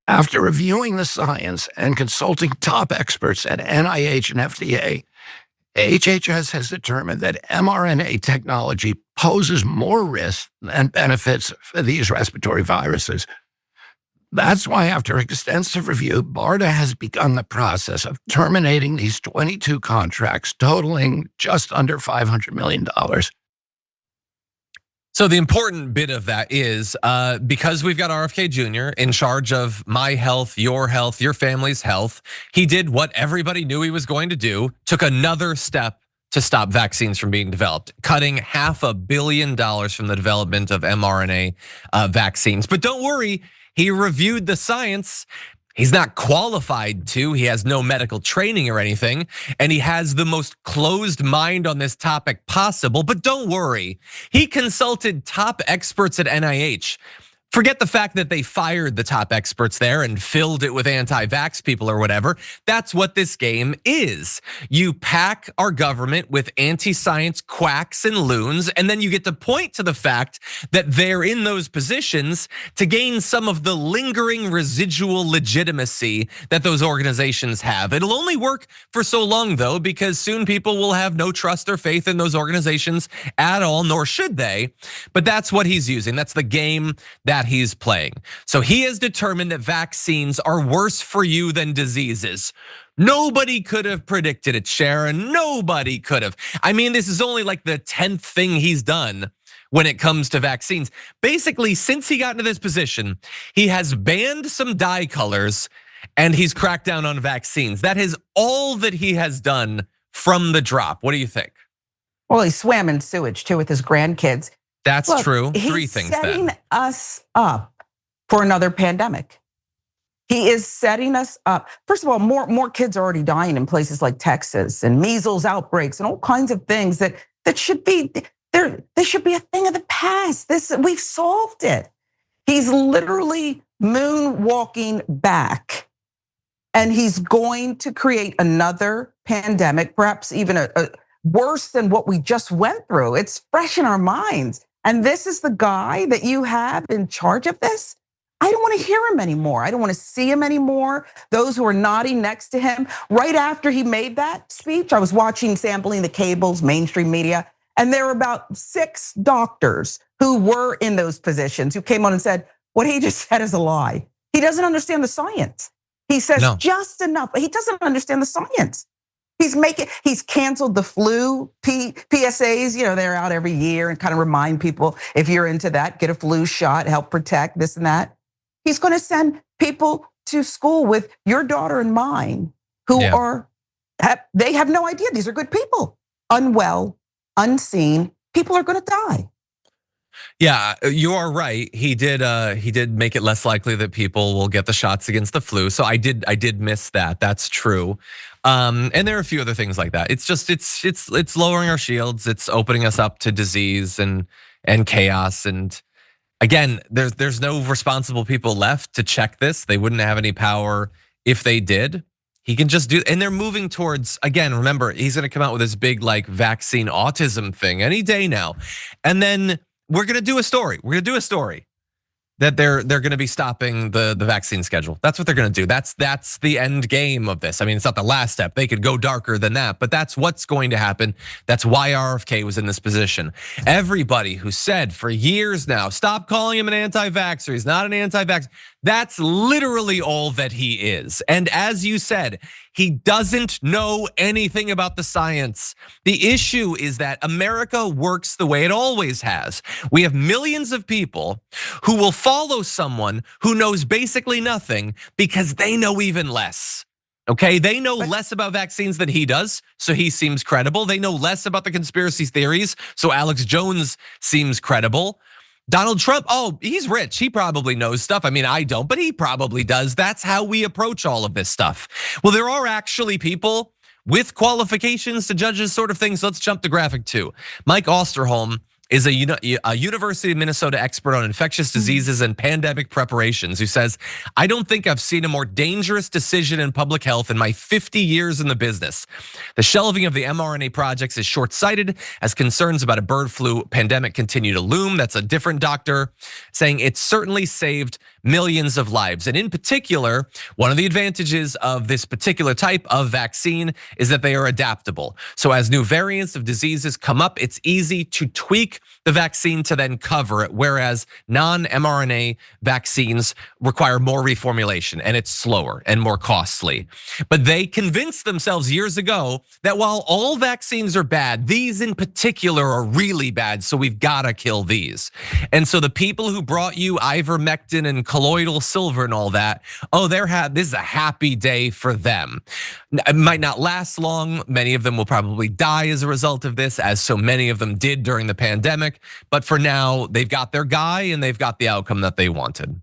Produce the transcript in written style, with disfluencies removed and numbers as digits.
After reviewing the science and consulting top experts at NIH and FDA, HHS has determined that mRNA technology poses more risks than benefits for these respiratory viruses. That's why, after extensive review, BARDA has begun the process of terminating these 22 contracts totaling just under $500 million. So the important bit of that is because we've got RFK Jr. in charge of my health, your family's health, he did what everybody knew he was going to do, took another step to stop vaccines from being developed, cutting $500 million from the development of mRNA vaccines. But don't worry, he reviewed the science. He's not qualified to, he has no medical training or anything, and he has the most closed mind on this topic possible. But don't worry, he consulted top experts at NIH. Forget the fact that they fired the top experts there and filled it with anti-vax people or whatever. That's what this game is. You pack our government with anti-science quacks and loons, and then you get to point to the fact that they're in those positions to gain some of the lingering residual legitimacy that those organizations have. It'll only work for so long though, because soon people will have no trust or faith in those organizations at all, nor should they. But that's what he's using. That's the game that he's playing. So he has determined that vaccines are worse for you than diseases. Nobody could have predicted it, Sharon. Nobody could have. I mean, this is only like the 10th thing he's done when it comes to vaccines. Basically, since he got into this position, he has banned some dye colors and he's cracked down on vaccines. That is all that he has done from the drop. What do you think? Well, he swam in sewage too with his grandkids. That's Look, true. Three things then. He's setting us up for another pandemic. He is setting us up. First of all, more kids are already dying in places like Texas, and measles outbreaks and all kinds of things that should be there. This should be a thing of the past. We've solved it. He's literally moonwalking back, and he's going to create another pandemic, perhaps even a worse than what we just went through. It's fresh in our minds. And this is the guy that you have in charge of this? I don't want to hear him anymore. I don't want to see him anymore. Those who are nodding next to him, right after he made that speech, I was watching, sampling the cables, mainstream media, and there were about 6 doctors who were in those positions who came on and said, what he just said is a lie. He doesn't understand the science. He says just enough. He doesn't understand the science. He's canceled the flu PSAs, they're out every year and kind of remind people, if you're into that, get a flu shot, help protect this and that. He's gonna send people to school with your daughter and mine who they have no idea. These are good people, unwell, unseen, people are gonna die. Yeah, you are right. He did make it less likely that people will get the shots against the flu. So I did miss that. That's true. And there are a few other things like that. It's just it's lowering our shields. It's opening us up to disease and chaos. And again, there's no responsible people left to check this. They wouldn't have any power if they did. He can just do, and they're moving towards, again, remember, he's gonna come out with this big like vaccine autism thing any day now. And then we're gonna do a story. We're gonna do a story that they're gonna be stopping the vaccine schedule. That's what they're gonna do. That's the end game of this. I mean, it's not the last step. They could go darker than that, but that's what's going to happen. That's why RFK was in this position. Everybody who said for years now, stop calling him an anti-vaxxer. He's not an anti-vaxxer. That's literally all that he is. And as you said, he doesn't know anything about the science. The issue is that America works the way it always has. We have millions of people who will follow someone who knows basically nothing because they know even less. Okay, they know less about vaccines than he does, so he seems credible. They know less about the conspiracy theories, so Alex Jones seems credible. Donald Trump, he's rich. He probably knows stuff. I mean, I don't, but he probably does. That's how we approach all of this stuff. Well, there are actually people with qualifications to judge this sort of thing. So let's jump to graphic 2. Mike Osterholm is a University of Minnesota expert on infectious diseases and pandemic preparations who says, I don't think I've seen a more dangerous decision in public health in my 50 years in the business. The shelving of the mRNA projects is short-sighted as concerns about a bird flu pandemic continue to loom. That's a different doctor saying it certainly saved millions of lives. And in particular, one of the advantages of this particular type of vaccine is that they are adaptable. So as new variants of diseases come up, it's easy to tweak the vaccine to then cover it, whereas non-mRNA vaccines require more reformulation and it's slower and more costly. But they convinced themselves years ago that while all vaccines are bad, these in particular are really bad, so we've gotta kill these. And so the people who brought you ivermectin and colloidal silver and all that, this is a happy day for them. It might not last long. Many of them will probably die as a result of this, as so many of them did during the pandemic. But for now, they've got their guy and they've got the outcome that they wanted.